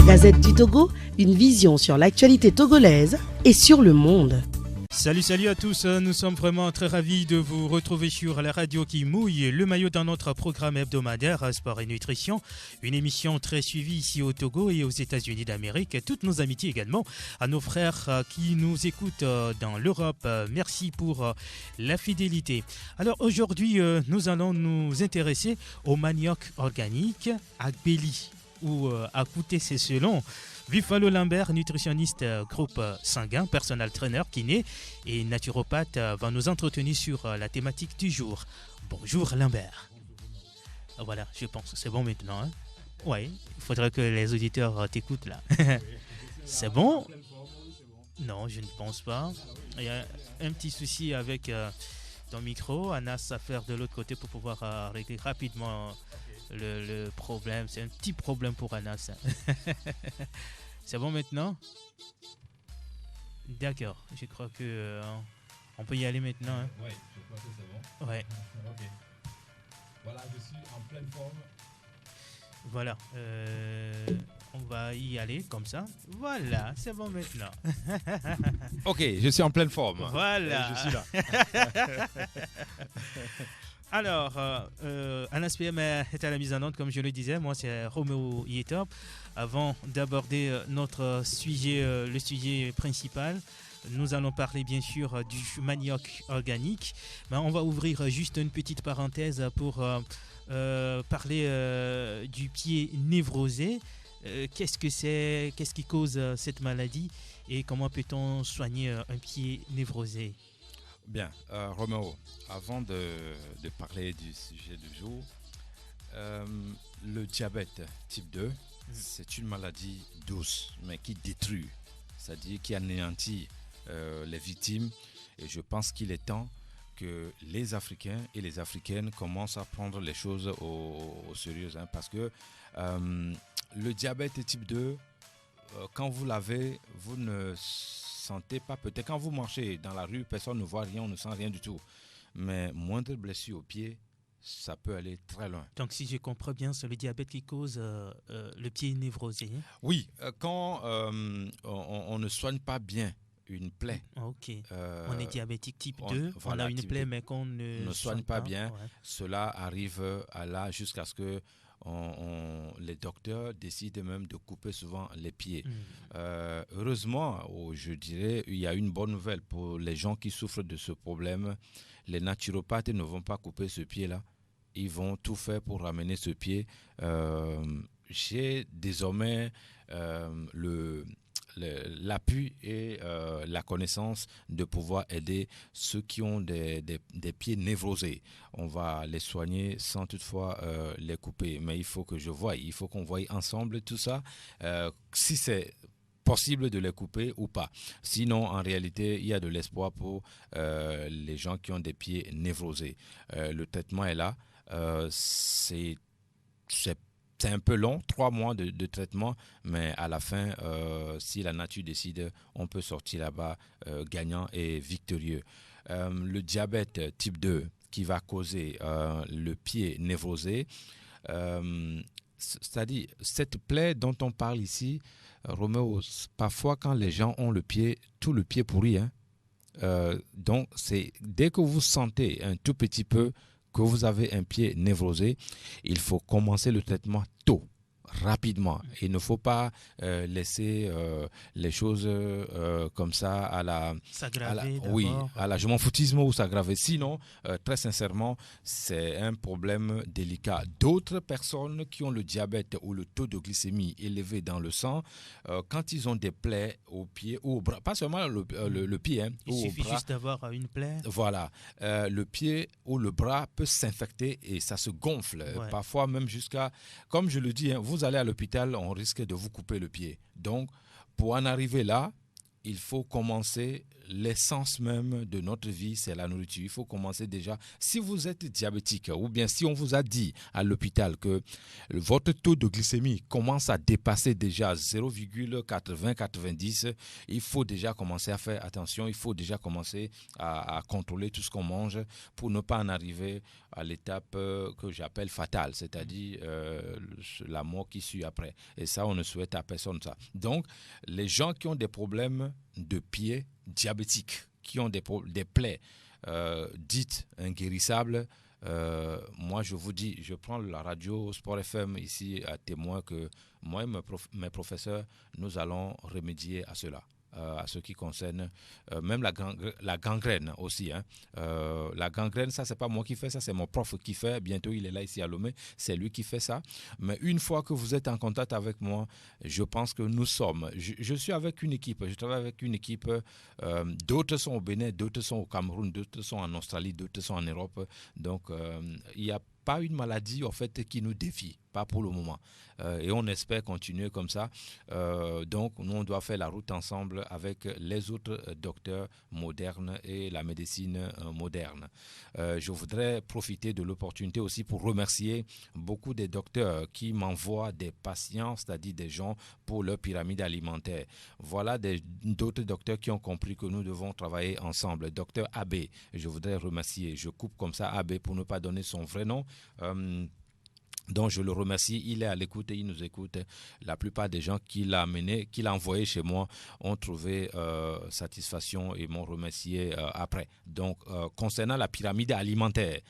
Gazette du Togo, une vision sur l'actualité togolaise et sur le monde. Salut à tous, nous sommes vraiment très ravis de vous retrouver sur la radio qui mouille le maillot dans notre programme hebdomadaire Sport et Nutrition, une émission très suivie ici au Togo et aux États-Unis d'Amérique. Toutes nos amitiés également à nos frères qui nous écoutent dans l'Europe. Merci pour la fidélité. Alors aujourd'hui, nous allons nous intéresser au manioc organique à Béli ou à Kouté, c'est selon. Buffalo Lambert, nutritionniste groupe sanguin, personal trainer, kiné et naturopathe, va nous entretenir sur la thématique du jour. Bonjour Lambert. Voilà, je pense que c'est bon maintenant. Hein? Oui, il faudrait que les auditeurs t'écoutent là. C'est bon? Non, je ne pense pas. Il y a un petit souci avec ton micro. Anas à faire de l'autre côté pour pouvoir régler rapidement le problème. C'est un petit problème pour Anas. C'est bon maintenant? D'accord, je crois que on peut y aller maintenant. Hein? Oui, je crois que c'est bon. Ouais. Ok. Voilà, je suis en pleine forme. Voilà, on va y aller comme ça. Voilà, c'est bon maintenant. Ok, je suis en pleine forme. Voilà. Et je suis là. Alors, Anas PM est à la mise en onde, comme je le disais. Moi, c'est Roméo Yetop. Avant d'aborder notre sujet, le sujet principal, nous allons parler bien sûr du manioc organique. Mais on va ouvrir juste une petite parenthèse pour parler du pied névrosé. Qu'est-ce que c'est? Qu'est-ce qui cause cette maladie? Et comment peut-on soigner un pied névrosé? Bien, Roméo, avant de parler du sujet du jour, le diabète type 2, c'est une maladie douce, mais qui détruit, c'est-à-dire qui anéantit les victimes. Et je pense qu'il est temps que les Africains et les Africaines commencent à prendre les choses au sérieux, hein, parce que le diabète type 2, quand vous l'avez, vous ne sentez pas, peut-être quand vous marchez dans la rue, personne ne voit rien, on ne sent rien du tout. Mais moindre blessure au pied, ça peut aller très loin. Donc si je comprends bien, c'est le diabète qui cause le pied névrosé. Hein? Oui, quand on ne soigne pas bien une plaie. Ok. On est diabétique type 2, voilà, on a une plaie mais qu'on ne soigne pas bien. Ouais. Cela arrive à là jusqu'à ce que les docteurs décident même de couper souvent les pieds. Heureusement, je dirais, il y a une bonne nouvelle pour les gens qui souffrent de ce problème. Les naturopathes ne vont pas couper ce pied-là. Ils vont tout faire pour ramener ce pied. J'ai désormais l'appui et la connaissance de pouvoir aider ceux qui ont des pieds névrosés. On va les soigner sans toutefois les couper. Mais il faut que je voie, il faut qu'on voie ensemble tout ça. Si c'est possible de les couper ou pas. Sinon, en réalité, il y a de l'espoir pour les gens qui ont des pieds névrosés. Le traitement est là. C'est un peu long, 3 mois de traitement, mais à la fin, si la nature décide, on peut sortir là-bas gagnant et victorieux. Le diabète type 2 qui va causer le pied névrosé, c'est-à-dire cette plaie dont on parle ici, Roméo, parfois quand les gens ont tout le pied pourri, hein, donc c'est dès que vous sentez un tout petit peu que vous avez un pied névrosé, il faut commencer le traitement tôt, rapidement. Il ne faut pas laisser les choses comme ça à la je m'en foutisme ou s'aggraver. Sinon, très sincèrement, c'est un problème délicat. D'autres personnes qui ont le diabète ou le taux de glycémie élevé dans le sang, quand ils ont des plaies au pied ou au bras, pas seulement le pied, hein, il suffit juste d'avoir une plaie. Voilà, le pied ou le bras peut s'infecter et ça se gonfle. Ouais. Parfois même jusqu'à, comme je le dis, hein, vous allez à l'hôpital, on risque de vous couper le pied. Donc, pour en arriver là, il faut commencer, l'essence même de notre vie, c'est la nourriture. Il faut commencer déjà, si vous êtes diabétique ou bien si on vous a dit à l'hôpital que votre taux de glycémie commence à dépasser déjà 0,80-90, il faut déjà commencer à faire attention, il faut déjà commencer à contrôler tout ce qu'on mange pour ne pas en arriver à l'étape que j'appelle fatale, c'est-à-dire la mort qui suit après. Et ça, on ne souhaite à personne ça. Donc, les gens qui ont des problèmes de pieds diabétiques, qui ont des plaies dites inguérissables, moi je vous dis, je prends la radio Sport FM ici à témoin que moi et mes professeurs, nous allons remédier à cela. À ce qui concerne même la gangrène aussi. La gangrène, ça, c'est pas moi qui fais ça, c'est mon prof qui fait. Bientôt, il est là ici à Lomé, c'est lui qui fait ça. Mais une fois que vous êtes en contact avec moi, je pense que nous sommes. Je suis avec une équipe, je travaille avec une équipe. D'autres sont au Bénin, d'autres sont au Cameroun, d'autres sont en Australie, d'autres sont en Europe. Donc, il y a pas une maladie en fait qui nous défie, pas pour le moment. Et on espère continuer comme ça. Donc, nous, on doit faire la route ensemble avec les autres docteurs modernes et la médecine moderne. Je voudrais profiter de l'opportunité aussi pour remercier beaucoup des docteurs qui m'envoient des patients, c'est-à-dire des gens pour leur pyramide alimentaire. Voilà d'autres docteurs qui ont compris que nous devons travailler ensemble. Docteur Abbé, je voudrais remercier. Je coupe comme ça Abbé pour ne pas donner son vrai nom. Donc je le remercie, il est à l'écoute et il nous écoute. La plupart des gens qu'il a amené, qu'il a envoyé chez moi ont trouvé satisfaction et m'ont remercié après. Donc concernant la pyramide alimentaire,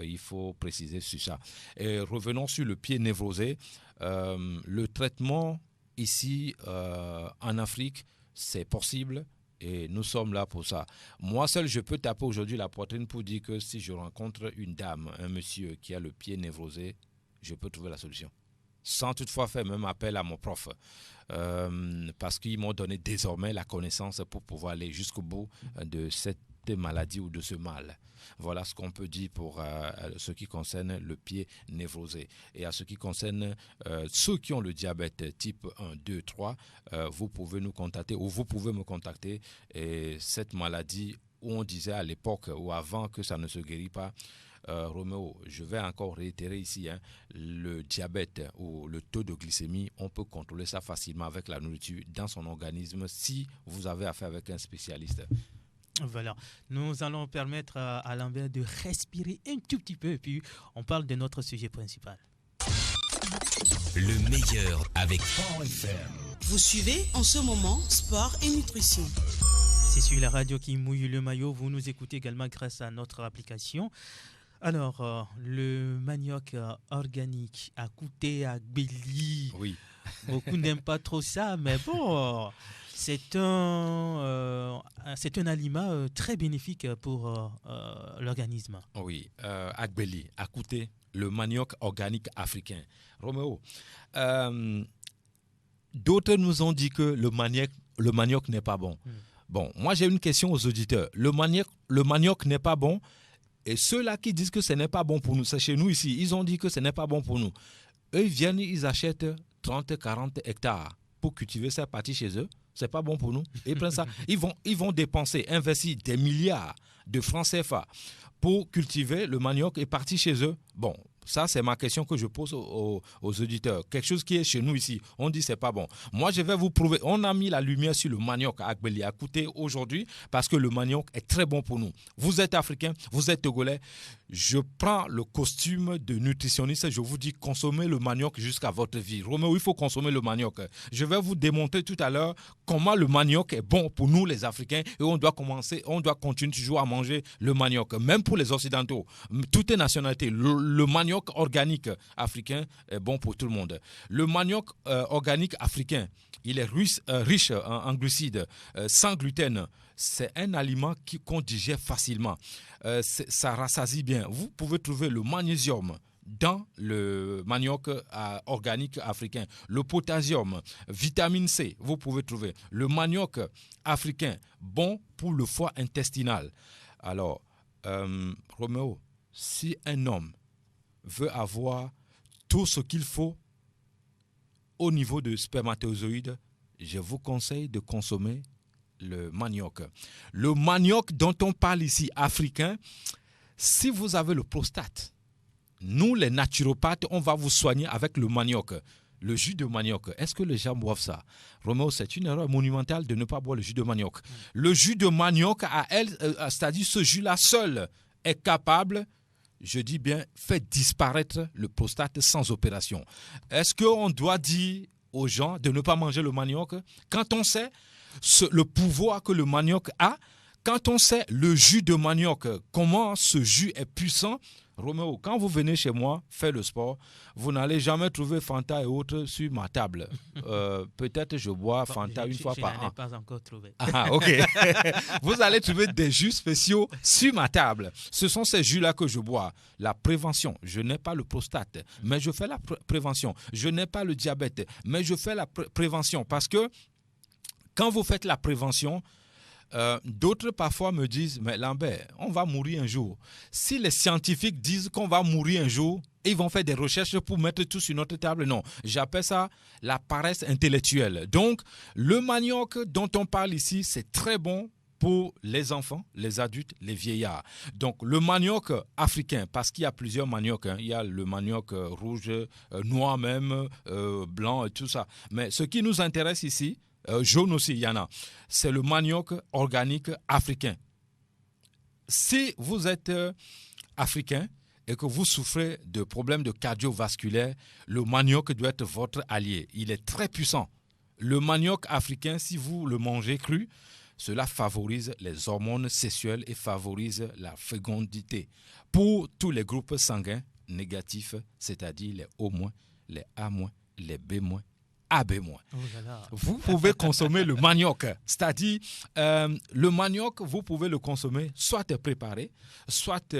il faut préciser sur ça. Et revenons sur le pied névrosé. Le traitement ici en Afrique, c'est possible. Et nous sommes là pour ça. Moi seul, je peux taper aujourd'hui la poitrine pour dire que si je rencontre une dame, un monsieur qui a le pied névrosé, je peux trouver la solution. Sans toutefois faire même appel à mon prof. Parce qu'ils m'ont donné désormais la connaissance pour pouvoir aller jusqu'au bout de cette maladie ou de ce mal. Voilà ce qu'on peut dire pour ce qui concerne le pied névrosé. Et à ce qui concerne ceux qui ont le diabète type 1, 2, 3, vous pouvez nous contacter ou vous pouvez me contacter. Et cette maladie, où on disait à l'époque ou avant que ça ne se guérit pas, Roméo, je vais encore réitérer ici, le diabète ou le taux de glycémie, on peut contrôler ça facilement avec la nourriture dans son organisme si vous avez affaire avec un spécialiste. Voilà, nous allons permettre à Lambert de respirer un tout petit peu et puis on parle de notre sujet principal. Le meilleur avec Sport FM. Vous suivez en ce moment Sport et Nutrition. C'est sur la radio qui mouille le maillot. Vous nous écoutez également grâce à notre application. Alors, le manioc organique à Kouté, à Gbeli. Oui. Beaucoup n'aiment pas trop ça, mais bon, c'est un aliment très bénéfique pour l'organisme. Oui, à Gbeli, à Kouté, le manioc organique africain. Roméo, d'autres nous ont dit que le manioc n'est pas bon. Bon, moi j'ai une question aux auditeurs. Le manioc n'est pas bon. Et ceux-là qui disent que ce n'est pas bon pour nous, c'est chez nous ici, ils ont dit que ce n'est pas bon pour nous. Eux, ils viennent, ils achètent 30, 40 hectares pour cultiver cette partie chez eux. C'est pas bon pour nous. Ils prennent ça. Ils vont dépenser, investir des milliards de francs CFA pour cultiver le manioc et partir chez eux. Bon, ça, c'est ma question que je pose aux auditeurs. Quelque chose qui est chez nous ici, on dit c'est pas bon. Moi, je vais vous prouver. On a mis la lumière sur le manioc à Gbeli, à Kouté aujourd'hui parce que le manioc est très bon pour nous. Vous êtes africain, vous êtes togolais. Je prends le costume de nutritionniste et je vous dis consommez le manioc jusqu'à votre vie. Roméo, il faut consommer le manioc. Je vais vous démontrer tout à l'heure comment le manioc est bon pour nous les Africains et on doit continuer toujours à manger le manioc. Même pour les Occidentaux, toutes les nationalités, le manioc organique africain est bon pour tout le monde. Le manioc organique africain, il est riche en glucides, sans gluten. C'est un aliment qu'on digère facilement. Ça rassasie bien. Vous pouvez trouver le magnésium dans le manioc organique africain. Le potassium, vitamine C, vous pouvez trouver. Le manioc africain, bon pour le foie intestinal. Alors, Roméo, si un homme veut avoir tout ce qu'il faut au niveau de spermatozoïdes, je vous conseille de consommer le manioc. Le manioc dont on parle ici, africain, si vous avez le prostate, nous les naturopathes, on va vous soigner avec le manioc. Le jus de manioc, est-ce que les gens boivent ça? Roméo, c'est une erreur monumentale de ne pas boire le jus de manioc. Le jus de manioc, c'est-à-dire ce jus-là seul, est capable, je dis bien, fait disparaître le prostate sans opération. Est-ce qu'on doit dire aux gens de ne pas manger le manioc quand on sait le pouvoir que le manioc a, quand on sait le jus de manioc, comment ce jus est puissant? Roméo, quand vous venez chez moi faire le sport, vous n'allez jamais trouver Fanta et autres sur ma table. Peut-être je bois Fanta une fois par an. Je n'en ai pas encore trouvé. Ah, ok. Vous allez trouver des jus spéciaux sur ma table. Ce sont ces jus-là que je bois. La prévention, je n'ai pas le prostate, mais je fais la prévention. Je n'ai pas le diabète, mais je fais la prévention. Parce que quand vous faites la prévention, d'autres parfois me disent, mais Lambert, on va mourir un jour. Si les scientifiques disent qu'on va mourir un jour, ils vont faire des recherches pour mettre tout sur notre table. Non, j'appelle ça la paresse intellectuelle. Donc, le manioc dont on parle ici, c'est très bon pour les enfants, les adultes, les vieillards. Donc, le manioc africain, parce qu'il y a plusieurs maniocs, il y a le manioc rouge, noir même, blanc et tout ça. Mais ce qui nous intéresse ici, jaune aussi, il y en a. C'est le manioc organique africain. Si vous êtes africain et que vous souffrez de problèmes de cardiovasculaire, le manioc doit être votre allié. Il est très puissant. Le manioc africain, si vous le mangez cru, cela favorise les hormones sexuelles et favorise la fécondité. Pour tous les groupes sanguins négatifs, c'est-à-dire les O-, les A-, les B-, AB-. Oh là là. Vous pouvez consommer le manioc, c'est-à-dire le manioc, vous pouvez le consommer soit préparé, soit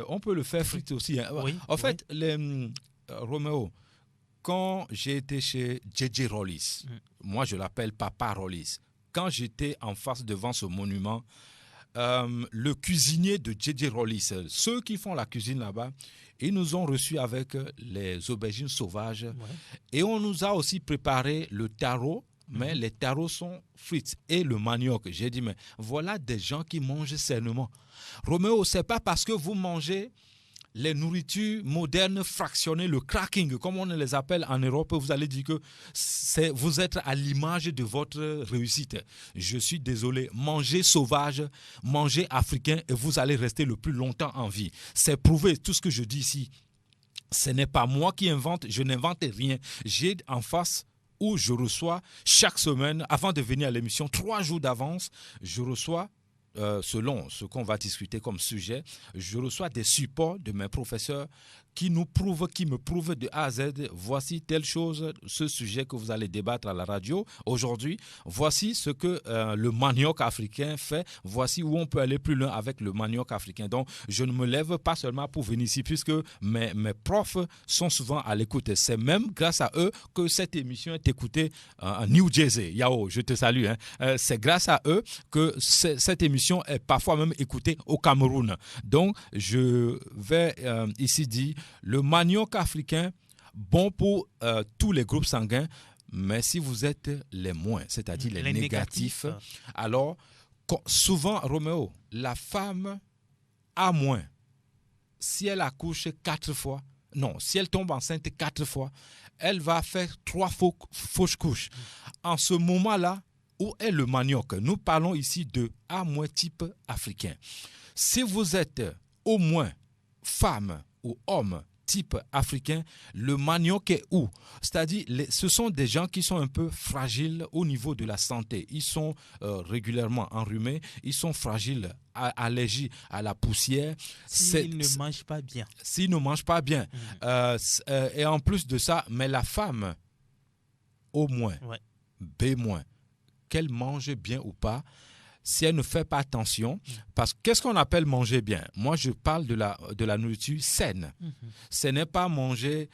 on peut le faire friter aussi. Hein. Oui, en fait, Roméo, quand j'ai été chez J.J. Rollis, moi je l'appelle Papa Rollis, quand j'étais en face devant ce monument, le cuisinier de J.J. Rollis, ceux qui font la cuisine là-bas, ils nous ont reçus avec les aubergines sauvages. Ouais. Et on nous a aussi préparé le taro, mais les taros sont frites. Et le manioc. J'ai dit, mais voilà des gens qui mangent sainement. Roméo, ce n'est pas parce que vous mangez les nourritures modernes fractionnées, le cracking, comme on les appelle en Europe, vous allez dire que vous êtes à l'image de votre réussite. Je suis désolé, mangez sauvage, mangez africain et vous allez rester le plus longtemps en vie. C'est prouvé, tout ce que je dis ici. Ce n'est pas moi qui invente, je n'invente rien. J'ai en face où je reçois chaque semaine, avant de venir à l'émission, 3 jours d'avance, je reçois selon ce qu'on va discuter comme sujet, je reçois des supports de mes professeurs qui me prouvent de A à Z, voici telle chose, ce sujet que vous allez débattre à la radio aujourd'hui, voici ce que le manioc africain fait, voici où on peut aller plus loin avec le manioc africain. Donc, je ne me lève pas seulement pour venir ici, puisque mes profs sont souvent à l'écoute. C'est même grâce à eux que cette émission est écoutée en New Jersey. Yao, je te salue. Hein. C'est grâce à eux que cette émission est parfois même écoutée au Cameroun. Donc, je vais ici dire, le manioc africain, bon pour tous les groupes sanguins, mais si vous êtes les moins, c'est-à-dire les négatifs, alors souvent, Roméo, la femme a moins. Si elle accouche 4 fois, non, si elle tombe enceinte 4 fois, elle va faire 3 fausses couches. En ce moment-là, où est le manioc? Nous parlons ici de A- type africain. Si vous êtes au moins femme ou homme type africain, le manioc est où? C'est-à-dire, ce sont des gens qui sont un peu fragiles au niveau de la santé. Ils sont régulièrement enrhumés, ils sont fragiles, allergiques à la poussière. S'ils ne mangent pas bien. S'ils ne mangent pas bien. Et en plus de ça, mais la femme, au moins, B-, qu'elle mange bien ou pas, si elle ne fait pas attention, parce que qu'est-ce qu'on appelle manger bien? Moi, je parle de la nourriture saine. Ce n'est pas manger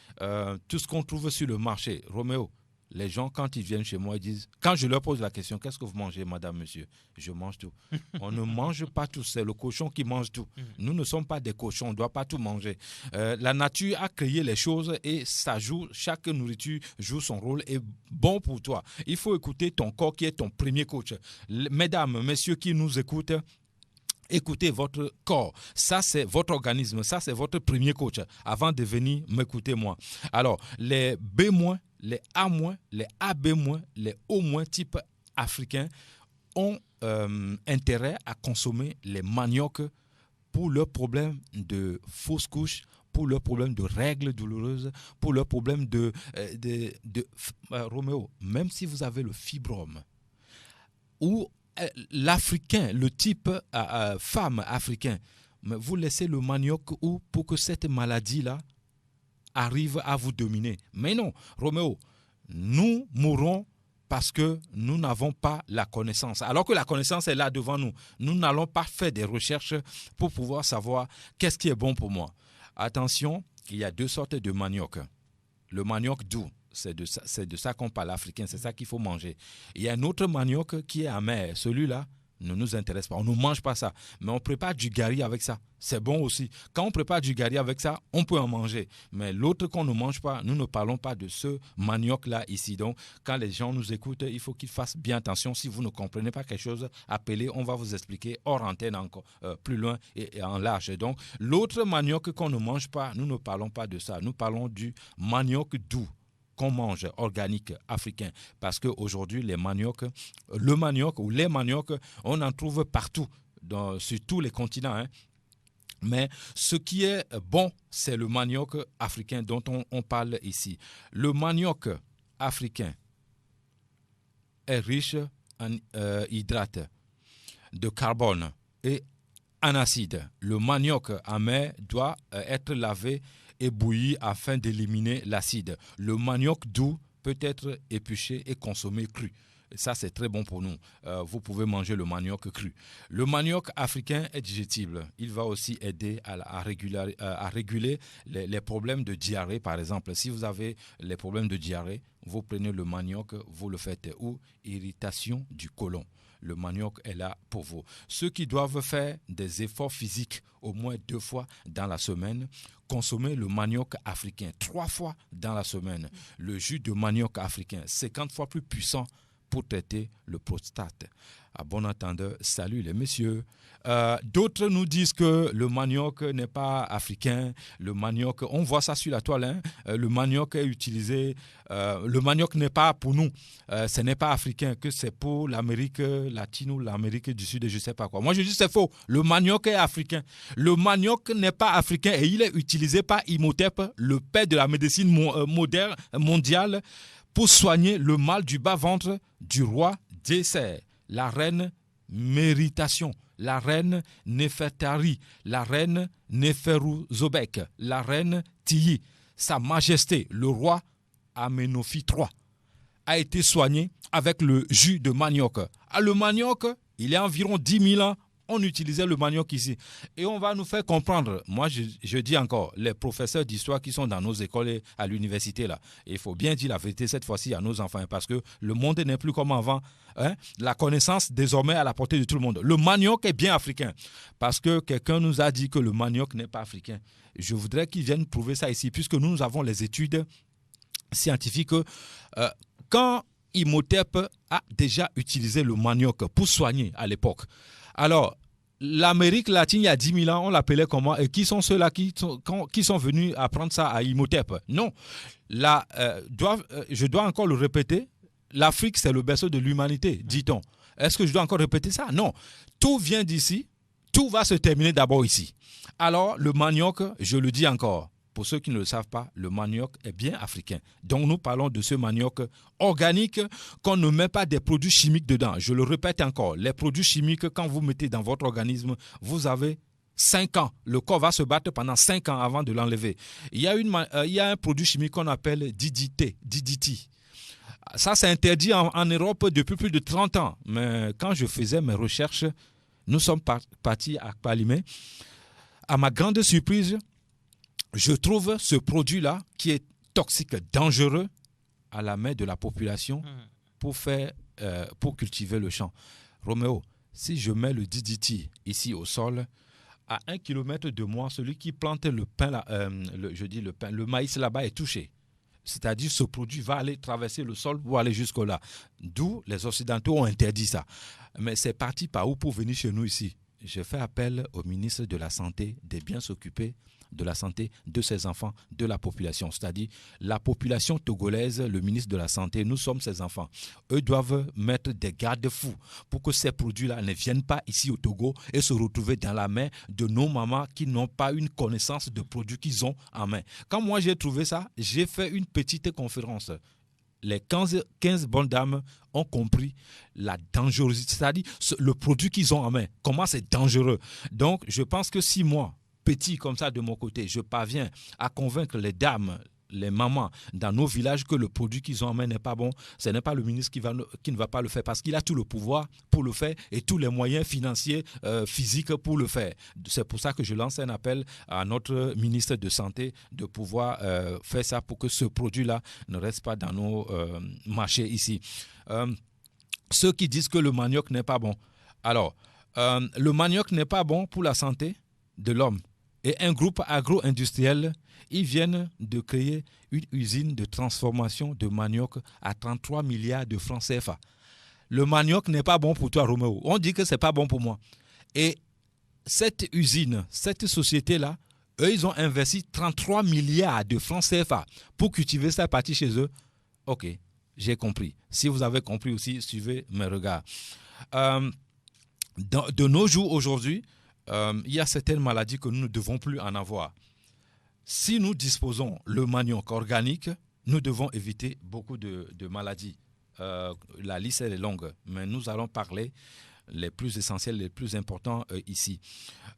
tout ce qu'on trouve sur le marché. Roméo, Les gens, quand ils viennent chez moi, ils disent, quand je leur pose la question, qu'est-ce que vous mangez, madame, monsieur? Je mange tout. On ne mange pas tout, c'est le cochon qui mange tout. Nous ne sommes pas des cochons, on ne doit pas tout manger. La nature a créé les choses et ça joue, chaque nourriture joue son rôle et bon pour toi. Il faut écouter ton corps qui est ton premier coach. Mesdames, messieurs qui nous écoutent, écoutez votre corps. Ça, c'est votre organisme. Ça, c'est votre premier coach. Avant de venir m'écouter, moi. Alors, les B-, les A-, les AB-, les O- type africains ont intérêt à consommer les maniocs pour leurs problèmes de fausse couche, pour leurs problèmes de règles douloureuses, pour leurs problèmes de Roméo, même si vous avez le fibrome ou l'Africain, le type femme africain, mais vous laissez le manioc pour que cette maladie-là arrive à vous dominer. Mais non, Roméo, nous mourrons parce que nous n'avons pas la connaissance. Alors que la connaissance est là devant nous. Nous n'allons pas faire des recherches pour pouvoir savoir qu'est-ce qui est bon pour moi. Attention, il y a 2 sortes de manioc. Le manioc doux. C'est de ça qu'on parle, africain, c'est ça qu'il faut manger. Il y a un autre manioc qui est amer. Celui-là ne nous intéresse pas. On ne mange pas ça. Mais on prépare du gari avec ça. C'est bon aussi. Quand on prépare du gari avec ça, on peut en manger. Mais l'autre qu'on ne mange pas, nous ne parlons pas de ce manioc-là ici. Donc, quand les gens nous écoutent, il faut qu'ils fassent bien attention. Si vous ne comprenez pas quelque chose, appelez, on va vous expliquer hors antenne encore, plus loin et en large. Donc, l'autre manioc qu'on ne mange pas, nous ne parlons pas de ça. Nous parlons du manioc doux qu'on mange, organique, africain. Parce qu'aujourd'hui, le manioc ou les maniocs, on en trouve partout, sur tous les continents. Hein. Mais ce qui est bon, c'est le manioc africain dont on parle ici. Le manioc africain est riche en hydrates de carbone et en acide. Le manioc amer doit être lavé et bouilli afin d'éliminer l'acide. Le manioc doux peut être épluché et consommé cru. Ça, c'est très bon pour nous. Vous pouvez manger le manioc cru. Le manioc africain est digestible. Il va aussi aider à réguler les problèmes de diarrhée, par exemple. Si vous avez les problèmes de diarrhée, vous prenez le manioc, vous le faites. Ou irritation du côlon. Le manioc est là pour vous. Ceux qui doivent faire des efforts physiques au moins 2 fois dans la semaine, consommez le manioc africain 3 fois dans la semaine. Le jus de manioc africain, 50 fois plus puissant pour traiter le prostate. À bon entendeur, salut les messieurs. D'autres nous disent que le manioc n'est pas africain. Le manioc, on voit ça sur la toile. Hein? Le manioc est utilisé. Le manioc n'est pas pour nous. Ce n'est pas africain, que c'est pour l'Amérique latine ou l'Amérique du Sud et je ne sais pas quoi. Moi, je dis c'est faux. Le manioc est africain. Le manioc n'est pas africain et il est utilisé par Imhotep, le père de la médecine moderne mondiale, pour soigner le mal du bas-ventre du roi Désert, la reine Méritation, la reine Néfertari, la reine Néferuzobek, la reine Tiyi, Sa Majesté, le roi Amenophi III, a été soigné avec le jus de manioc. Le manioc, il y a environ 10 000 ans, on utilisait le manioc ici. Et on va nous faire comprendre, moi je dis encore, les professeurs d'histoire qui sont dans nos écoles et à l'université, là, il faut bien dire la vérité cette fois-ci à nos enfants, parce que le monde n'est plus comme avant. Hein? La connaissance désormais à la portée de tout le monde. Le manioc est bien africain, parce que quelqu'un nous a dit que le manioc n'est pas africain. Je voudrais qu'ils viennent prouver ça ici, puisque nous avons les études scientifiques. Quand Imhotep a déjà utilisé le manioc pour soigner à l'époque, alors, l'Amérique latine, il y a 10 000 ans, on l'appelait comment? Et qui sont ceux-là qui sont venus apprendre ça à Imhotep? Non. Je dois encore le répéter. L'Afrique, c'est le berceau de l'humanité, dit-on. Est-ce que je dois encore répéter ça? Non. Tout vient d'ici. Tout va se terminer d'abord ici. Alors, le manioc, je le dis encore. Pour ceux qui ne le savent pas, le manioc est bien africain. Donc, nous parlons de ce manioc organique qu'on ne met pas des produits chimiques dedans. Je le répète encore, les produits chimiques, quand vous mettez dans votre organisme, vous avez 5 ans. Le corps va se battre pendant 5 ans avant de l'enlever. Il y a un produit chimique qu'on appelle DDT. Ça, c'est interdit en Europe depuis plus de 30 ans. Mais quand je faisais mes recherches, nous sommes partis à Palimé. À ma grande surprise, je trouve ce produit-là qui est toxique, dangereux, à la main de la population pour cultiver le champ. Roméo, si je mets le DDT ici au sol, à 1 kilomètre de moi, celui qui plante le pain, le maïs là-bas est touché. C'est-à-dire ce produit va aller traverser le sol pour aller jusque-là. D'où les Occidentaux ont interdit ça. Mais c'est parti par où pour venir chez nous ici? Je fais appel au ministre de la Santé de bien s'occuper de la santé de ses enfants, de la population. C'est-à-dire la population togolaise, le ministre de la Santé, nous sommes ses enfants. Eux doivent mettre des garde-fous pour que ces produits-là ne viennent pas ici au Togo et se retrouver dans la main de nos mamans qui n'ont pas une connaissance de produits qu'ils ont en main. Quand moi j'ai trouvé ça, j'ai fait une petite conférence. Les 15 bonnes dames ont compris la dangerosité, c'est-à-dire le produit qu'ils ont en main, comment c'est dangereux. Donc, je pense que si moi, petit comme ça de mon côté, je parviens à convaincre les dames, les mamans dans nos villages que le produit qu'ils ont en main n'est pas bon, ce n'est pas le ministre qui ne va pas le faire parce qu'il a tout le pouvoir pour le faire et tous les moyens financiers, physiques pour le faire. C'est pour ça que je lance un appel à notre ministre de Santé de pouvoir faire ça pour que ce produit-là ne reste pas dans nos marchés ici. Ceux qui disent que le manioc n'est pas bon. Alors, le manioc n'est pas bon pour la santé de l'homme. Et un groupe agro-industriel, ils viennent de créer une usine de transformation de manioc à 33 milliards de francs CFA. Le manioc n'est pas bon pour toi, Roméo. On dit que ce n'est pas bon pour moi. Et cette usine, cette société-là, eux, ils ont investi 33 milliards de francs CFA pour cultiver ça partie chez eux. Ok, j'ai compris. Si vous avez compris aussi, suivez mes regards. De nos jours, aujourd'hui, il y a certaines maladies que nous ne devons plus en avoir. Si nous disposons le manioc organique, nous devons éviter beaucoup de maladies. La liste elle est longue, mais nous allons parler les plus essentiels, les plus importants ici.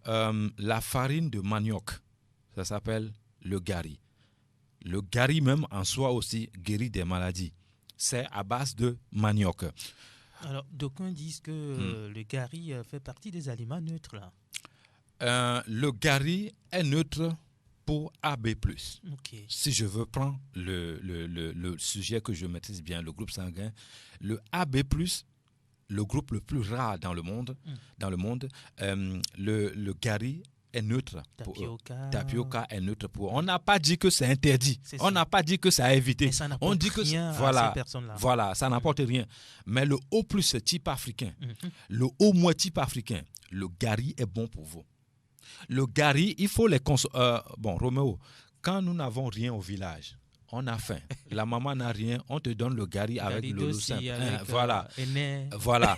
La farine de manioc, ça s'appelle le gari. Le gari même en soi aussi guérit des maladies. C'est à base de manioc. Alors, d'aucuns disent que le gari fait partie des aliments neutres là. Le gari est neutre pour AB+. Okay. Si je veux prendre le sujet que je maîtrise bien, le groupe sanguin, le AB+, le groupe le plus rare dans le monde, le gari est neutre. Tapioca est neutre pour. On n'a pas dit que c'est interdit. On n'a pas dit que c'est à éviter. Mais ça n'apporte rien à ces personnes-là. Voilà, ça n'apporte rien. Mais le O+ type africain, le O- type africain, le gari est bon pour vous. Le gari, il faut les consommer. Bon, Roméo, quand nous n'avons rien au village, on a faim. La maman n'a rien, on te donne le gari avec le loup simple. Voilà. Voilà.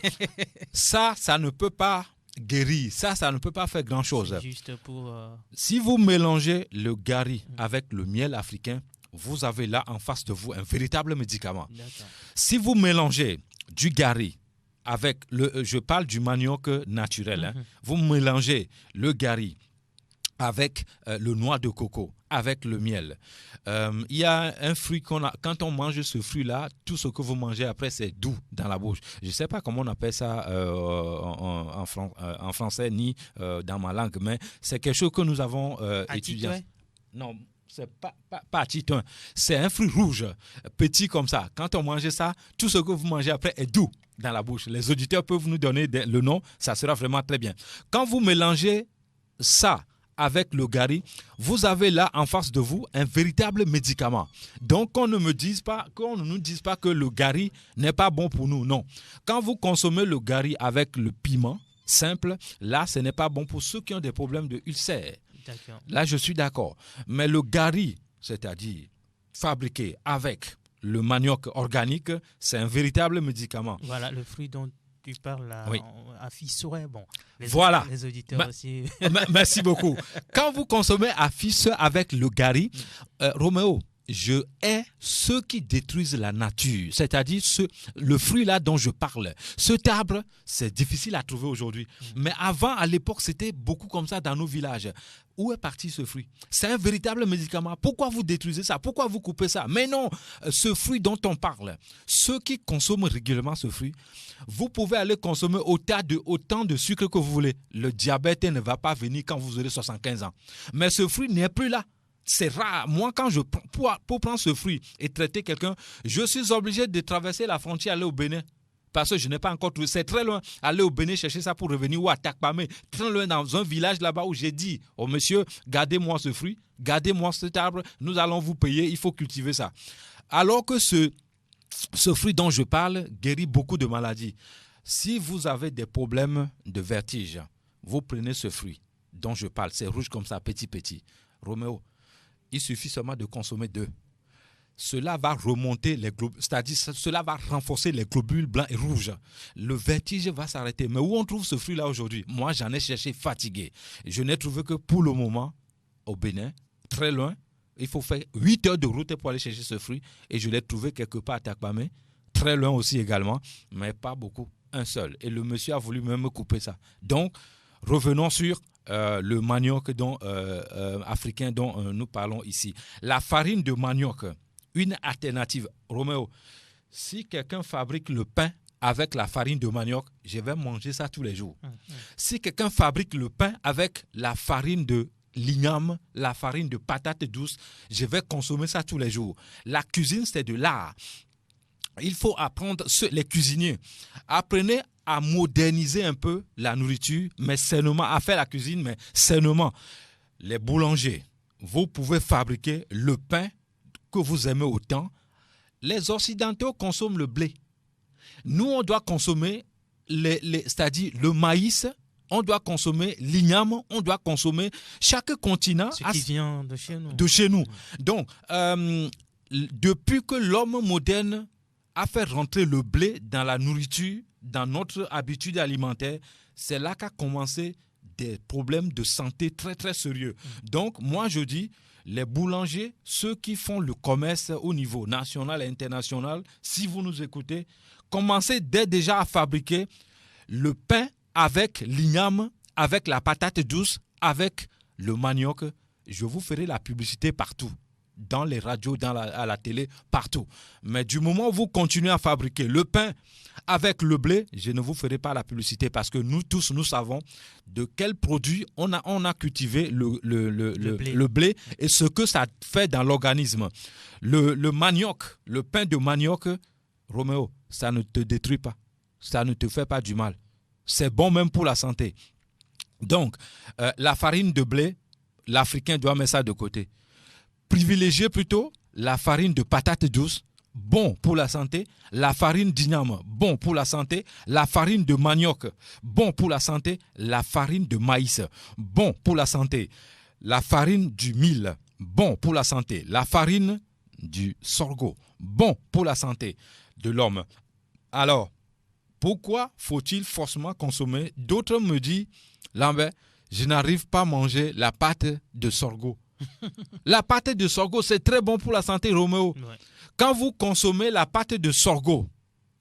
Ça ne peut pas guérir. Ça ne peut pas faire grand-chose. Juste pour... Si vous mélangez le gari avec le miel africain, vous avez là en face de vous un véritable médicament. D'accord. Si vous mélangez du gari avec je parle du manioc naturel, vous mélangez le gari avec le noix de coco, avec le miel. Il y a un fruit quand on mange ce fruit-là, tout ce que vous mangez après, c'est doux dans la bouche. Je ne sais pas comment on appelle ça en français ni dans ma langue, mais c'est quelque chose que nous avons étudié. Non, c'est pas titouin. C'est un fruit rouge, petit comme ça. Quand on mange ça, tout ce que vous mangez après est doux dans la bouche. Les auditeurs peuvent nous donner le nom, ça sera vraiment très bien. Quand vous mélangez ça avec le gari, vous avez là en face de vous un véritable médicament. Donc qu'on ne nous dise pas que le gari n'est pas bon pour nous. Non. Quand vous consommez le gari avec le piment simple, là ce n'est pas bon pour ceux qui ont des problèmes de ulcère. D'accord. Là je suis d'accord. Mais le gari, c'est-à-dire fabriqué avec le manioc organique, c'est un véritable médicament. Voilà le fruit dont tu parles là, oui. À Fissoret, bon. Les auditeurs aussi. Merci beaucoup. Quand vous consommez à Fissoret avec le gari, Roméo, je hais ceux qui détruisent la nature, c'est-à-dire le fruit là dont je parle. Cet arbre, c'est difficile à trouver aujourd'hui. Mais avant, à l'époque, c'était beaucoup comme ça dans nos villages. Où est parti ce fruit? C'est un véritable médicament. Pourquoi vous détruisez ça? Pourquoi vous coupez ça? Mais non, ce fruit dont on parle, ceux qui consomment régulièrement ce fruit, vous pouvez aller consommer autant de sucre que vous voulez. Le diabète ne va pas venir quand vous aurez 75 ans. Mais ce fruit n'est plus là. C'est rare. Moi, quand je pour prendre ce fruit et traiter quelqu'un, je suis obligé de traverser la frontière, aller au Bénin. Parce que je n'ai pas encore trouvé. C'est très loin. Aller au Bénin chercher ça pour revenir ou à Takpamé. Très loin dans un village là-bas où j'ai dit au monsieur, gardez-moi ce fruit, gardez-moi cet arbre, nous allons vous payer, il faut cultiver ça. Alors que ce fruit dont je parle guérit beaucoup de maladies. Si vous avez des problèmes de vertige, vous prenez ce fruit dont je parle. C'est rouge comme ça, petit. Roméo, il suffit seulement de consommer 2. Cela va remonter les globules, c'est-à-dire cela va renforcer les globules blancs et rouges. Le vertige va s'arrêter. Mais où on trouve ce fruit-là aujourd'hui? Moi, j'en ai cherché fatigué. Je n'ai trouvé que pour le moment, au Bénin, très loin. Il faut faire 8 heures de route pour aller chercher ce fruit. Et je l'ai trouvé quelque part à Takpamé, très loin aussi également, mais pas beaucoup, un seul. Et le monsieur a voulu même couper ça. Donc, revenons sur le manioc africain dont nous parlons ici. La farine de manioc, une alternative. Roméo, si quelqu'un fabrique le pain avec la farine de manioc, je vais manger ça tous les jours. Si quelqu'un fabrique le pain avec la farine de l'igname, la farine de patate douce, je vais consommer ça tous les jours. La cuisine, c'est de l'art. Il faut apprendre, les cuisiniers, apprenez à moderniser un peu la nourriture, mais sainement, à faire la cuisine, mais sainement. Les boulangers, vous pouvez fabriquer le pain que vous aimez autant. Les Occidentaux consomment le blé. Nous, on doit consommer, c'est-à-dire le maïs, on doit consommer l'igname, on doit consommer chaque continent. Ce qui vient de chez nous. De chez nous. Donc, depuis que l'homme moderne a fait rentrer le blé dans la nourriture, dans notre habitude alimentaire, c'est là qu'a commencé des problèmes de santé très, très sérieux. Donc, moi, je dis, les boulangers, ceux qui font le commerce au niveau national et international, si vous nous écoutez, commencez dès déjà à fabriquer le pain avec l'igname, avec la patate douce, avec le manioc. Je vous ferai la publicité partout, dans les radios, à la télé, partout. Mais du moment où vous continuez à fabriquer le pain avec le blé, je ne vous ferai pas la publicité parce que nous tous, nous savons de quel produit on a cultivé le blé et ce que ça fait dans l'organisme. Le manioc, le pain de manioc, Roméo, ça ne te détruit pas. Ça ne te fait pas du mal. C'est bon même pour la santé. Donc, la farine de blé, l'Africain doit mettre ça de côté. Privilégier plutôt la farine de patate douce, bon pour la santé, la farine d'igname, bon pour la santé, la farine de manioc, bon pour la santé, la farine de maïs, bon pour la santé, la farine du mil, bon pour la santé, la farine du sorgho, bon pour la santé de l'homme. Alors, pourquoi faut-il forcément consommer? D'autres me disent, Lambert, je n'arrive pas à manger la pâte de sorgho. La pâte de sorgho, c'est très bon pour la santé, Roméo. Ouais. Quand vous consommez la pâte de sorgho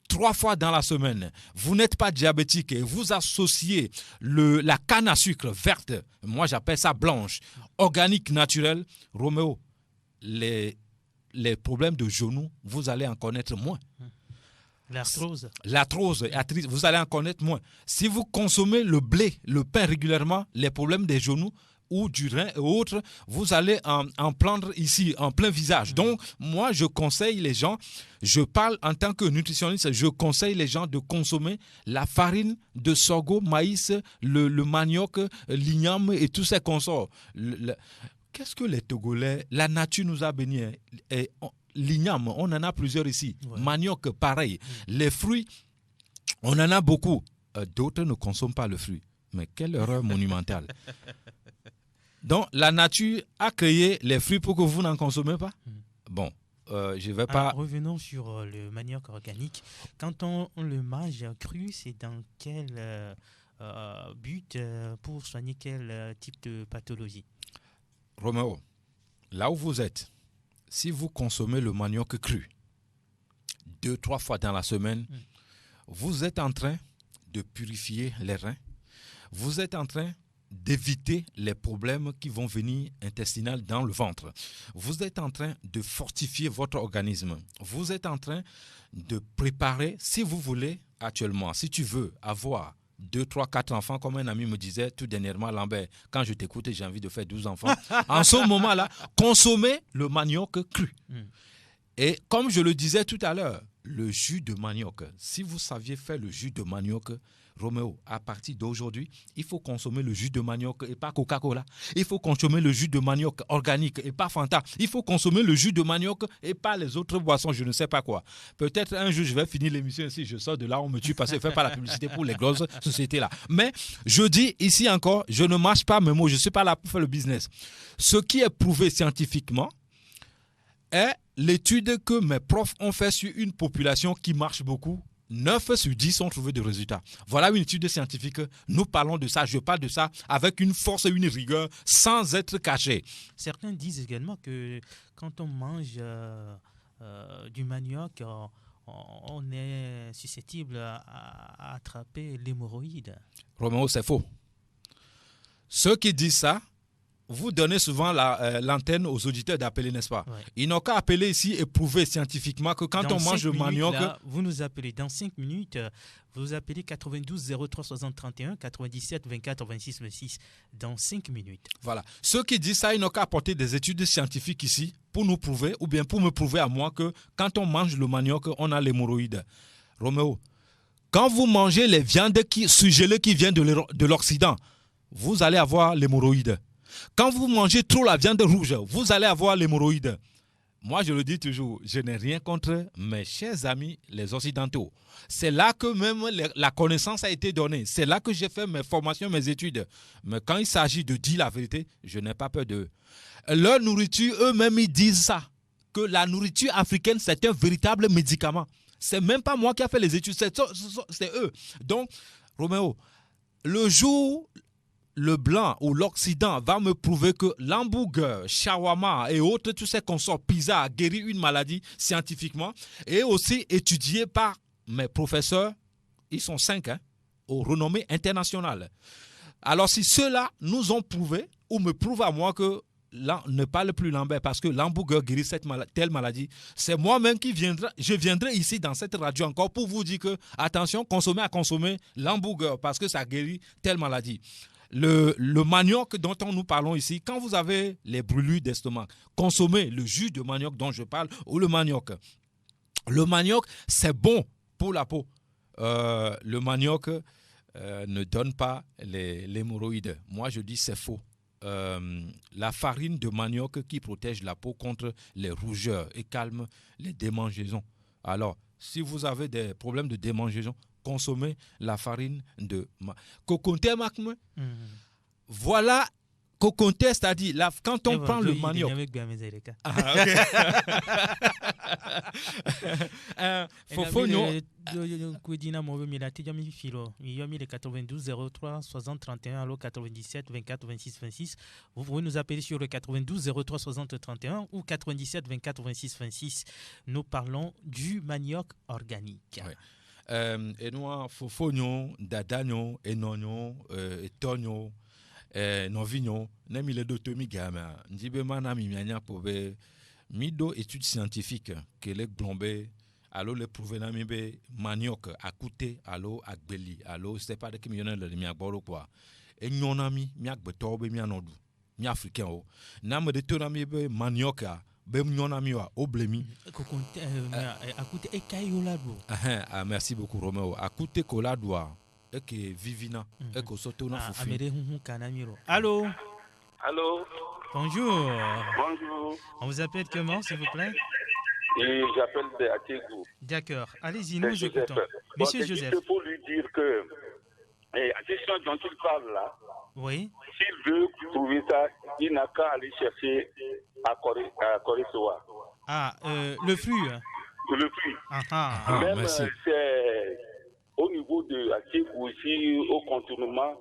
3 fois dans la semaine, vous n'êtes pas diabétique et vous associez la canne à sucre verte, moi j'appelle ça blanche, organique, naturelle, Roméo, les problèmes de genoux, vous allez en connaître moins. L'arthrose, vous allez en connaître moins. Si vous consommez le blé, le pain régulièrement, les problèmes des genoux ou du rein et autres, vous allez en prendre ici, en plein visage. Donc, moi, je conseille les gens, je parle en tant que nutritionniste, je conseille les gens de consommer la farine de sorgho, maïs, le manioc, l'igname et tous ces consorts. Qu'est-ce que les Togolais, la nature nous a bénis. L'igname, on en a plusieurs ici. Ouais. Manioc, pareil. Les fruits, on en a beaucoup. D'autres ne consomment pas le fruit. Mais quelle erreur monumentale. Donc, la nature a créé les fruits pour que vous n'en consommez pas. Bon, je ne vais pas... Alors, revenons sur le manioc organique. Quand on le mange cru, c'est dans quel but, pour soigner quel type de pathologie? Roméo, là où vous êtes, si vous consommez le manioc cru 2-3 fois dans la semaine, vous êtes en train de purifier les reins. Vous êtes en train d'éviter les problèmes qui vont venir intestinaux dans le ventre. Vous êtes en train de fortifier votre organisme. Vous êtes en train de préparer, si vous voulez actuellement, si tu veux avoir 2, 3, 4 enfants, comme un ami me disait tout dernièrement, Lambert, quand je t'écoute, j'ai envie de faire 12 enfants. En ce moment-là, consommez le manioc cru. Et comme je le disais tout à l'heure, le jus de manioc, si vous saviez faire le jus de manioc, Roméo, à partir d'aujourd'hui, il faut consommer le jus de manioc et pas Coca-Cola. Il faut consommer le jus de manioc organique et pas Fanta. Il faut consommer le jus de manioc et pas les autres boissons, je ne sais pas quoi. Peut-être un jour, je vais finir l'émission ici, je sors de là, on me tue parce que je ne fais pas la publicité pour les grosses sociétés-là. Mais je dis ici encore, je ne mâche pas mes mots, je ne suis pas là pour faire le business. Ce qui est prouvé scientifiquement est l'étude que mes profs ont fait sur une population qui marche beaucoup. 9 sur 10 ont trouvé des résultats. Voilà une étude scientifique. Nous parlons de ça, je parle de ça avec une force et une rigueur sans être caché. Certains disent également que quand on mange du manioc, on est susceptible à attraper l'hémorroïde. Roméo, c'est faux. Ceux qui disent ça, vous donnez souvent l'antenne aux auditeurs d'appeler, n'est-ce pas? Ouais. Ils n'ont qu'à appeler ici et prouver scientifiquement que quand on mange le manioc... Là, vous nous appelez dans 5 minutes, vous appelez 92 03 60 31, 97 24 26 26 dans 5 minutes. Voilà. Ceux qui disent ça, ils n'ont qu'à apporter des études scientifiques ici pour nous prouver, ou bien pour me prouver à moi que quand on mange le manioc, on a l'hémorroïde. Roméo, quand vous mangez les viandes surgelées qui viennent de l'Occident, vous allez avoir l'hémorroïde. Quand vous mangez trop la viande rouge, vous allez avoir l'hémorroïde. Moi, je le dis toujours, je n'ai rien contre mes chers amis, les Occidentaux. C'est là que même la connaissance a été donnée. C'est là que j'ai fait mes formations, mes études. Mais quand il s'agit de dire la vérité, je n'ai pas peur d'eux. Leur nourriture, eux-mêmes, ils disent ça. Que la nourriture africaine, c'est un véritable médicament. C'est même pas moi qui ai fait les études, c'est eux. Donc, Roméo, le jour... le blanc ou l'Occident va me prouver que l'hamburger, shawarma et autres, tous ces consorts, pizza, a guéri une maladie scientifiquement et aussi étudié par mes professeurs, ils sont 5, aux renommées internationales. Alors si ceux-là nous ont prouvé ou me prouvent à moi que là, ne parle plus Lambert parce que l'hamburger guérit telle maladie, c'est moi-même qui je viendrai ici dans cette radio encore pour vous dire que, attention, consommer l'hamburger parce que ça guérit telle maladie. Le manioc dont nous parlons ici, quand vous avez les brûlures d'estomac, consommez le jus de manioc dont je parle ou le manioc. Le manioc, c'est bon pour la peau. Le manioc ne donne pas l'hémorroïde. Moi, je dis c'est faux. La farine de manioc qui protège la peau contre les rougeurs et calme les démangeaisons. Alors, si vous avez des problèmes de démangeaisons, consommez la farine de coconté. Voilà, coconté, c'est-à-dire quand on prend le manioc. Fofonio. 92 03 60 31 alors 97 24 26 26. Vous pouvez nous appeler sur le 92 03 60 31 ou 97 24 26 26. Nous parlons du manioc organique. Ouais. Et nous, Fofonio, Dadagno, Enonio, Tonio, Novigno, Nemi le dotomi gama, Ndibema nami mianya pobe, mido études scientifiques, que les glombé, allo le prouvé namibe, manioc, à coûter, allo, à gbeli, allo, c'est pas de qui m'y en a le miagboro quoi. Et non ami, miak betobe, mianodu, mi africain o, nam de tonamibe, manioca. Merci beaucoup Roméo. Akute Koladoua et que Vivina et que Sotona Fofi. Allô. Allô. Bonjour. Bonjour. On vous appelle comment, s'il vous plaît? Et j'appelle de Ategou. D'accord. Allez-y, nous vous écoutons. Bon, Monsieur Joseph. Il faut lui dire que la question dont il parle là, oui. S'il veut trouver ça, il n'a qu'à aller chercher à Koresoa. Ah, le flux. Le flux. Même merci. C'est au niveau de Ategou aussi, au contournement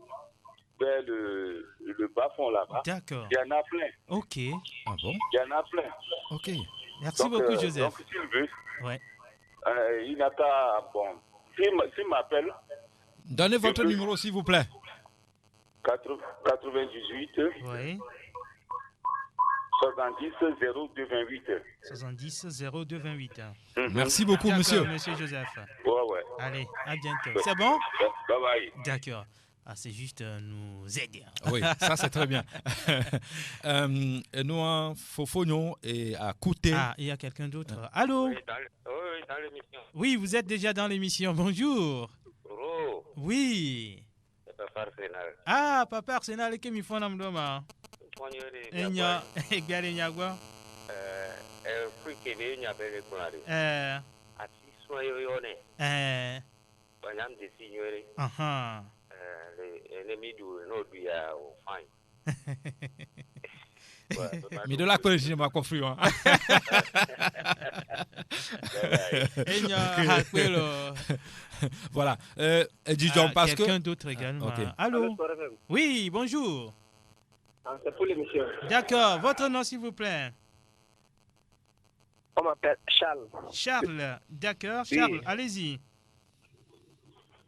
vers le bas-fond là-bas. D'accord. Il y en a plein. Ok. Ah bon? Il y en a plein. Ok. Merci beaucoup, Joseph. Donc, s'il veut, ouais. Il n'a qu'à. Bon, s'il m'appelle. Donnez votre numéro, s'il vous plaît. 98. Oui. 70 02 28. 70 02 28. Merci beaucoup, monsieur. Monsieur Joseph. Ouais. Allez, à bientôt. C'est bon? Bye bye. D'accord. Ah, c'est juste nous aider. Oui, ça c'est très bien. Nous, Fofognon et à Kouté. Ah, il y a quelqu'un d'autre. Allô? Oui, dans l'émission. Oui, vous êtes déjà dans l'émission. Bonjour. Oh, Oui. c'est pas Arsenal. Ah, papa Arsenal, que mi fona mdoma. Ponyori, Enya, egare nyagwa. free kebe nyabere kunari. Ati soyo yone. Banyam de signore. Aha. Enemy do no do ya fine. Mais de là que je m'ai compris. Voilà. Disons parce que. Quelqu'un d'autre également. Okay. Allô? Oui, bonjour. C'est pour l'émission. D'accord. Votre nom, s'il vous plaît? On m'appelle Charles. Charles. D'accord. Oui. Charles, allez-y.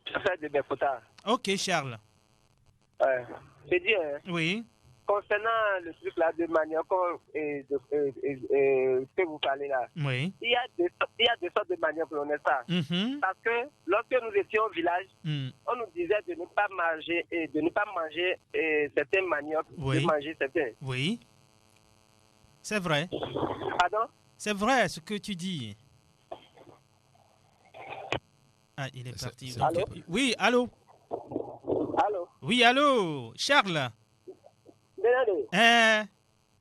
Je fais de Bekota. Ok, Charles. Ouais. C'est dit, hein, Oui. concernant le truc là de manioc que vous parlez là, Oui. il y a des sortes de manioc, n'est-ce pas? Mhm. Parce que lorsque nous étions au village, Mm. on nous disait de ne pas manger certains manioc, Oui. de manger certains. Oui. C'est vrai. Pardon? C'est vrai ce que tu dis. Ah, il est parti. c'est- Allô? Oui, allô? Allô? Oui, allô? Charles? Benade,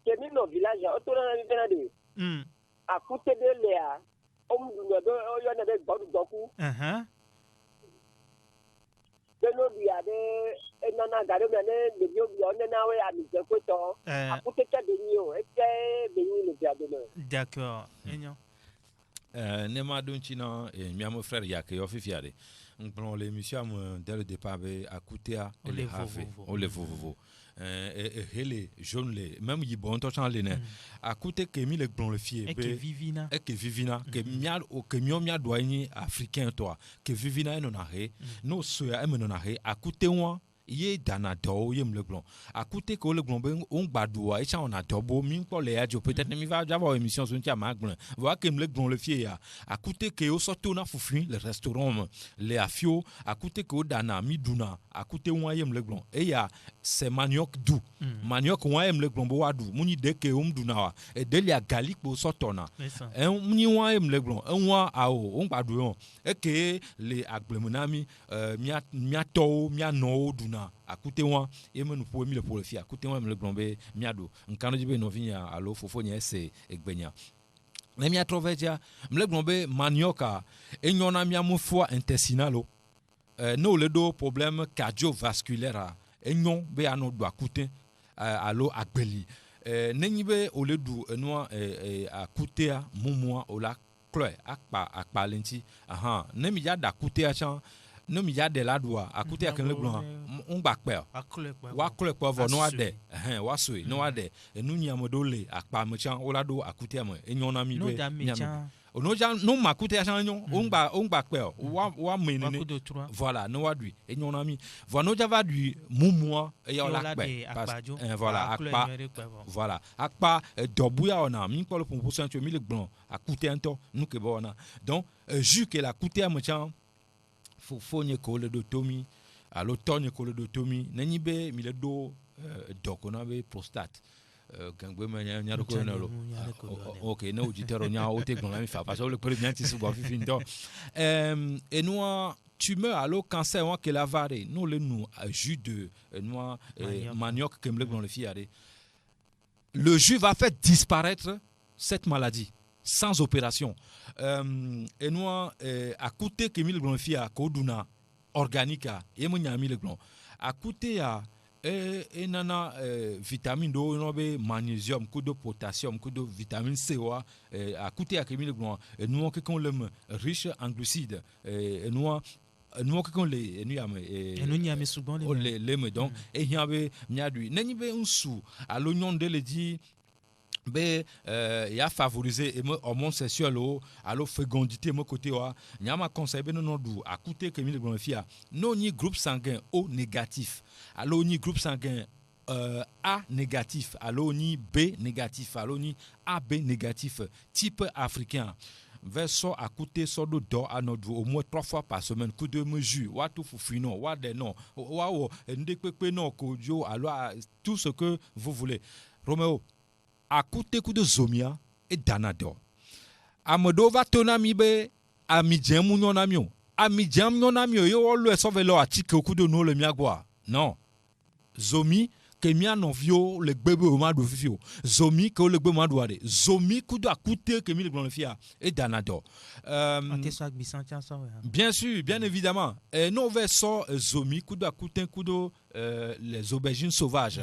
c'est mis nos villages, autour de Benade, Mm. à côté de Léa, on nous donne des bonnes doku, Uh-huh. de nos biades, et non, gardez le bio, on est là, à nous écoutons, à côté de Benio, et que Benio le biade. D'accord. Aignan. Nema Donchina et mon frère Yake Ofifiade. On prend l'émission dès le départ à Koutéa et les Havé. On les vovo. Et les jaunes, même ils bon temps les nez. À côté que mi le blanc le fier. Et que Vivina. Et que Vivina, que mial ou que mia douanier africain toi, que Vivina non arrêt, nos soya non arrêt, à côté moi. Ye dana do yem le glon à côté que le glon ben on badoua et ça on a dobo min pour les adios peut-être mi va avoir émission sur tia maglon voir que le glon le fier à côté que au sorto na fufu le restaurant les afio à côté que dana mi duna à côté on yem le glon et ya c'est manioc doux manioc on yem le glon bo wadu muni de que duna et de ya garlic bo sortona et muni on yem le glon on on badou et que les aglemonami mia to mia no duna à côté moi et me nous pouvons le pour le fier à côté moi me le glombe miado nkano jibe no vinya alo fofo nya ese egbenya na mi atroveja me le glombe manioca e nyona mi amofo intestinalo no le do problème cardiovasculaire e nyon be ano do akute alo agbeli nenyibe o le du no akute a mumua o la cloe akpa lenti aha ne mi ya da akute a chan no mi ya de la doa à côté à le blanc on ba pe wa kle po vo no ade wa so no ade enu nya modole akpa mo chan o la do à côté mo enyona mi be nya no ja no ma côté a chan nyon on ba pe wa menene voilà no wa du enyona mi vo no ja va du mumua e ya la pe voilà akpa voilà akpa dobu ya ona mi ko le pour cent mi le blanc à côté ento nous que bona donc jus que la côté a mo chan faut nye ko le do tomi à l'automne ko le do tomi nani be mi le do dokona be prostate gangbe ma nya ko na lo OK na auditeur nya o te gona mi fa parce que le premier ti su bo fi fin do et nous tumeur allo cancer on que la vare nous le nous jus de noix manioc que me le dans le fiare le jus va faire disparaître cette maladie sans opération et nous à côté que mille blanc fia koduna organique et mon ami le blanc à côté à et nana vitamine do no be magnésium coup de potassium coup de vitamine C à côté à mille blanc et nous que qu'on le riche en glucides et nous que qu'on les nous y a souvent les donc et y avait miadu nani be unsu à l'oignon de le dit be ya favoriser et hormone sexuel allo fécondité mo côté wa nyama conseil be non du à côté que mille blanc fia non ni groupe sanguin O négatif allo ni groupe sanguin A négatif allo ni B négatif allo ni AB négatif type africain vers so à côté so do do à notre au moins 3 fois par semaine coup de mesure wa tout fufino wa des non wa o ndekpepe non kojo alors tout ce que vous voulez. Roméo à côté coup de zomia et danado Amodova tonami be amidjem nyonamio amidjem nyonamio yo lo so velo atike coup de no le miagwa non zomi que mia novio le gbebe o ma do fifio zomi que le gbebe ma do ade zomi coup de coûter que mi le glon fia et danado bien sûr bien évidemment et non verso zomi coup de coûter coup de les aubergines sauvages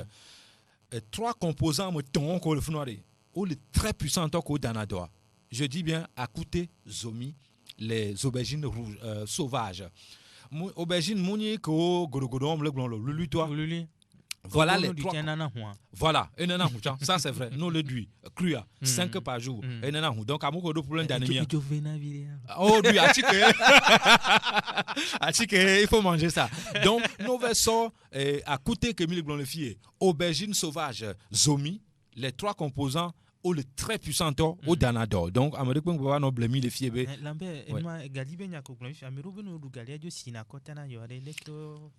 3 composants me ton ko le funore ou le très puissant ko danado je dis bien à coûter zomi les aubergines rouges sauvages aubergine mouni ko gorogodom le glon le lutois voilà les 3. Voilà, ça c'est vrai. Nous le duit, cru 5 par jour. Donc à mon de problème d'anémie. Oh, du il faut manger ça. Donc nous versons à côté que mille le fier, aubergine sauvage, zomi, les 3 composants ou le très puissant au danador. Donc à me dire qu'on va nous blâmer les fiers. Lambert, moi galibe nya ko glon fier, mais robeno du galia de sina kotana yo lecto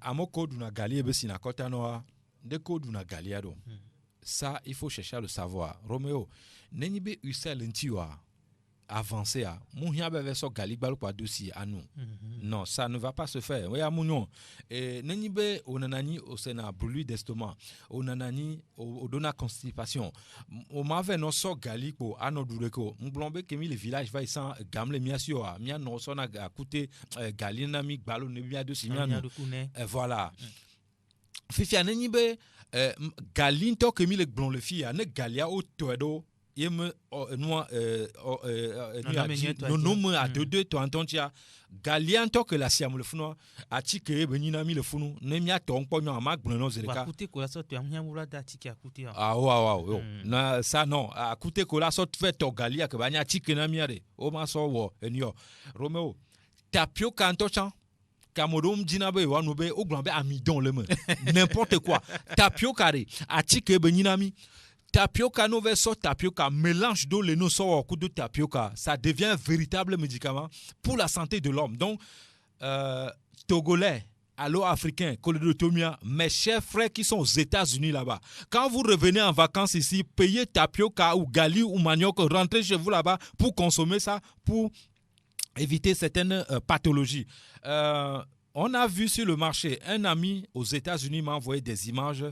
amoko duna galie be sina kota noa de ko duna galia do ça il faut chercher à le savoir. Roméo neni be usel ntiwa avancer à muhia be so gali balu kwa dossier à nous non ça ne va pas se faire oui amunyon et neni be onanani au sena brûlure d'estomac onanani au dona constipation o mave no so gali ko anodureko mblombe kemi le village va isan gamle miasio a mia no so na coûter gali na mi gbalo ne mia dossier mia voilà fifi neni be gali to kemi le blon le fia ne galia au toedo yeme noa no nom à deux to antontia galian to que la siam le funo atike benina mi le funu ne mi aton ponyo ama gbon zereka écoutez ko la so to amia wura da atike akuti ah wow na ça non écoutez ko la so fait to galia que banya atike na mi ade o ma so wo enio Roméo tapio kanto chan Kamodom dinabe wa nobe o glanbe amidon le me n'importe quoi tapio carré atike benina mi tapioca no verso tapioca mélange d'eau les no so coup de tapioca ça devient un véritable médicament pour la santé de l'homme. Donc togolais allo africains colodotomia mes chers frères qui sont aux États-Unis là-bas quand vous revenez en vacances ici payez tapioca ou gali ou manioc rentrez chez vous là-bas pour consommer ça pour éviter certaines pathologies. On a vu sur le marché un ami aux États-Unis m'a envoyé des images.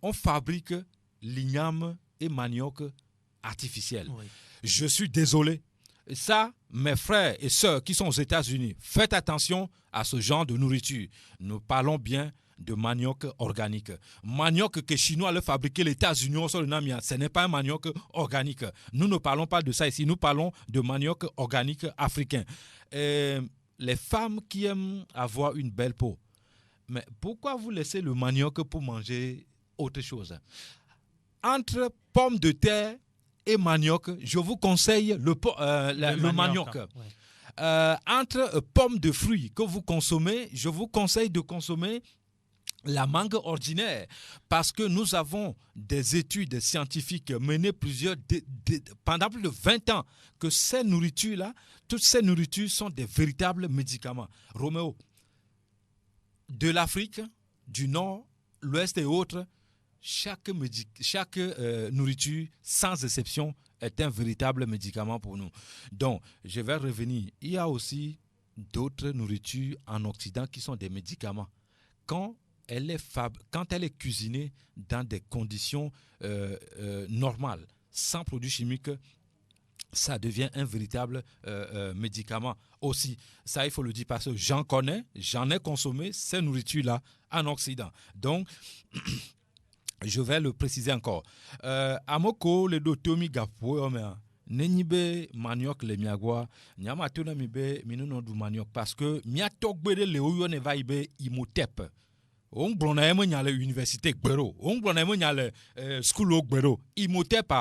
On fabrique l'igname et manioc artificiel. Oui. Je suis désolé. Ça, mes frères et sœurs qui sont aux États-Unis, faites attention à ce genre de nourriture. Nous parlons bien de manioc organique. Manioc que les Chinois le fabriquent, les États-Unis, ce n'est pas un manioc organique. Nous ne parlons pas de ça ici. Nous parlons de manioc organique africain. Les femmes qui aiment avoir une belle peau, mais pourquoi vous laissez le manioc pour manger autre chose? Entre pommes de terre et manioc, je vous conseille le manioc. Ouais. Entre pommes de fruits que vous consommez, je vous conseille de consommer la mangue ordinaire parce que nous avons des études scientifiques menées pendant plus de 20 ans que ces nourritures-là, toutes ces nourritures sont des véritables médicaments. Roméo, de l'Afrique, du Nord, l'Ouest et autres, chaque nourriture, sans exception, est un véritable médicament pour nous. Donc, je vais revenir. Il y a aussi d'autres nourritures en Occident qui sont des médicaments. Quand elle est cuisinée dans des conditions normales, sans produits chimiques, ça devient un véritable médicament aussi. Ça, il faut le dire parce que j'en ai consommé ces nourritures-là en Occident. Donc, je vais le préciser encore. Amoko le dotomi gapo nenibe manioc le miagwa nyama tona mibe minuno du manioc parce que miatogbede le oyo ne va ibe imotep. On blona emo nyale université gbero, on blona emo nyale school gbero, imotep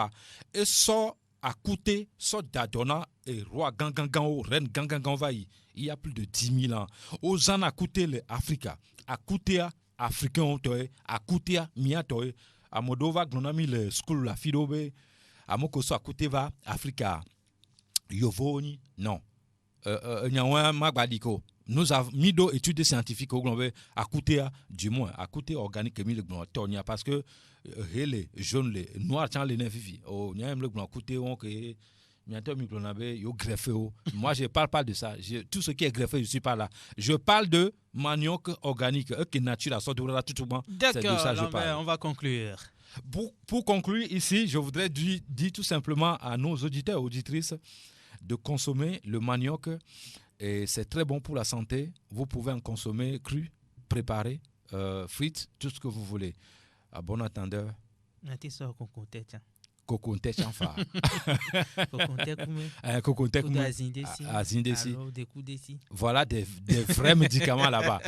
et so à côté so dadona et roi gangangan o reine gangangan va il y a plus de 10 000 ans. Aux an à côté le Africa, à côté africain toy akutia mia toy a Moldova glonami le school la fidobe a moko so akuteva Africa Yovoni, non. Nous avons mis deux études scientifiques au global à côté du moins à côté organique et le global parce que les jaunes les noirs tiens les nefifi au n'y a même le global côté on que bientôt mi global yo greffé moi je parle pas de ça, tout ce qui est greffé je suis pas là, je parle de manioc organique qui nature à sorte de tout bon. D'accord, on va conclure. Pour conclure ici, je voudrais dire tout simplement à nos auditeurs et auditrices de consommer le manioc. Et c'est très bon pour la santé. Vous pouvez en consommer cru, préparé, frites, tout ce que vous voulez. À bon entendeur. Coconte chanfa. Coconte comme azindesi. Voilà des vrais médicaments là-bas.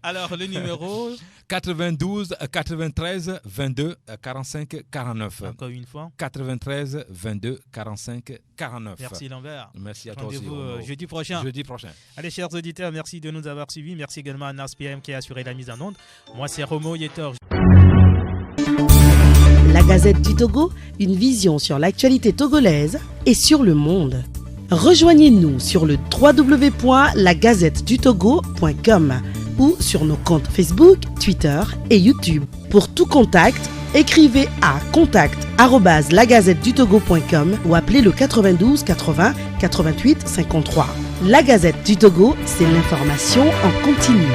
Alors le numéro 92 93 22 45 49. Encore une fois. 93 22 45 49. Merci Lambert. Merci à toi aussi. Rendez-vous jeudi prochain. Allez chers auditeurs, merci de nous avoir suivis. Merci également à Nas PM qui a assuré la mise en onde. Moi c'est Romo Yetor. La Gazette du Togo, une vision sur l'actualité togolaise et sur le monde. Rejoignez-nous sur le www.lagazettedutogo.com ou sur nos comptes Facebook, Twitter et YouTube. Pour tout contact, écrivez à contact@lagazettedutogo.com ou appelez le 92 80 88 53. La Gazette du Togo, c'est l'information en continu.